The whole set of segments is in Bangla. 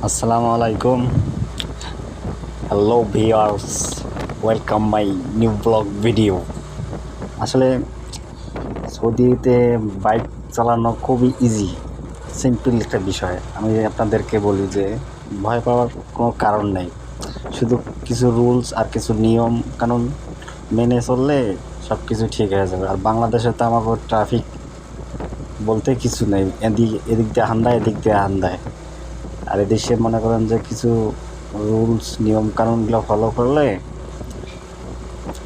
আসসালামু আলাইকুম। Hello viewers, welcome my new blog video. আসলে সৌদিতে বাইক চালানো খুবই ইজি, সিম্পল একটা বিষয়। আমি আপনাদেরকে বলি যে ভয় পাওয়ার কোনো কারণ নেই। শুধু কিছু রুলস আর কিছু নিয়ম কানুন মেনে চললে সব কিছু ঠিক হয়ে যাবে। আর বাংলাদেশে তো আমাকে ট্রাফিক বলতে কিছু নেই, এদিক দিয়ে হান্দায় এদিক দিয়ে হান্দায়। আর এদেশে মনে করেন যে কিছু রুলস নিয়ম কানুনগুলো ফলো করলে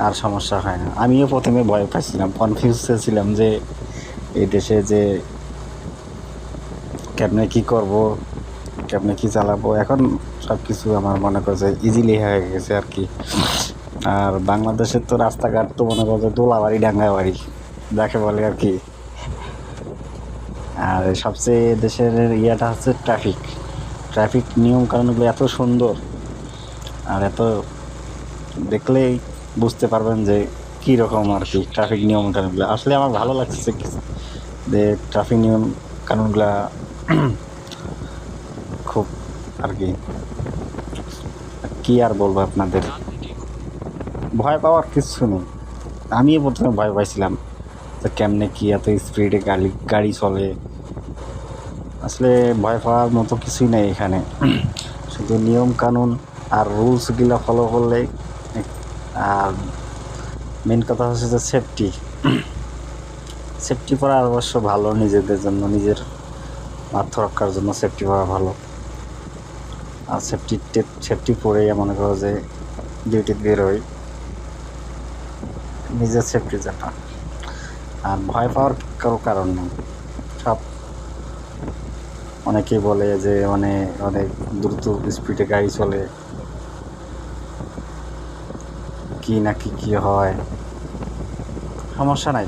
আর সমস্যা হয় না। আমিও প্রথমে ভয় পাইছিলাম, কনফিউজ ছিলাম যে এই দেশে যে কেমনে কী করব, কেমনে কী চালাবো। এখন সব কিছু আমার মনে করে যে ইজিলি হয়ে গেছে আর কি। আর বাংলাদেশের তো রাস্তাঘাট তো মনে করো যে দোলাবাড়ি ডাঙ্গা বাড়ি যাকে বলে আর কি। আর সবচেয়ে দেশের ইয়াটা হচ্ছে ট্রাফিক নিয়ম কানুনগুলো এত সুন্দর, আর এত দেখলেই বুঝতে পারবেন যে কী রকম আর কি ট্রাফিক নিয়ম কানুনগুলো। আসলে আমার ভালো লাগছে যে ট্রাফিক নিয়ম কানুনগুলা খুব আর কি, কী আর বলবো আপনাদের। ভয় পাওয়ার কিছু নেই। আমিও প্রথমে ভয় পাইছিলাম যে কেমনে কি এত স্পিডে গাড়ি চলে। আসলে ভয় পাওয়ার মতো কিছুই নেই এখানে, শুধু নিয়ম কানুন আর রুলসগুলো ফলো করলেই। আর মেন কথা হচ্ছে যে সেফটি পরা অবশ্য ভালো, নিজেদের জন্য, নিজের আত্মরক্ষার জন্য সেফটি পরা ভালো। আর সেফটি পরেই মনে করো যে ডিউটি বেরোই নিজের সেফটির জন্য। আর ভয় পাওয়ার কারো কারণ নেই। সব অনেকেই বলে যে অনেক দ্রুত স্পিডে গাড়ি চলে, কি নাকি কি হয়, সমস্যা নাই।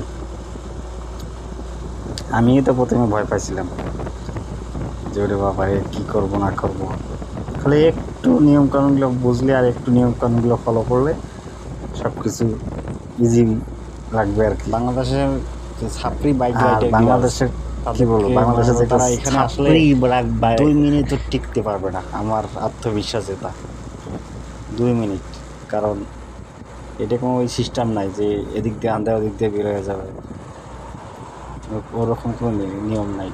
আমি তো প্রথমে ভয় পাইছিলাম যে ওরে বাবারে কী করবো না করবো। খালি একটু নিয়মকানুনগুলো বুঝলে আর একটু নিয়মকানুনগুলো ফলো করলে সব কিছু ইজি লাগবে আর কি। বাংলাদেশের যে ছাত্রী বাইক রাইডার, বাংলাদেশের কী বলবো, বাংলাদেশে যে তারা এখানে আসলে 2 মিনিটও টিকতে পারবে না, আমার আত্মবিশ্বাস এটা। 2 মিনিট, কারণ এটা কোনো ওই সিস্টেম নাই যে এদিক দিয়ে আন্দায় ওদিক দিয়ে বের হয়ে যাবে, ওরকম কোনো নিয়ম নাই।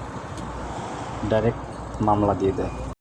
ডাইরেক্ট মামলা দিয়ে দেয়।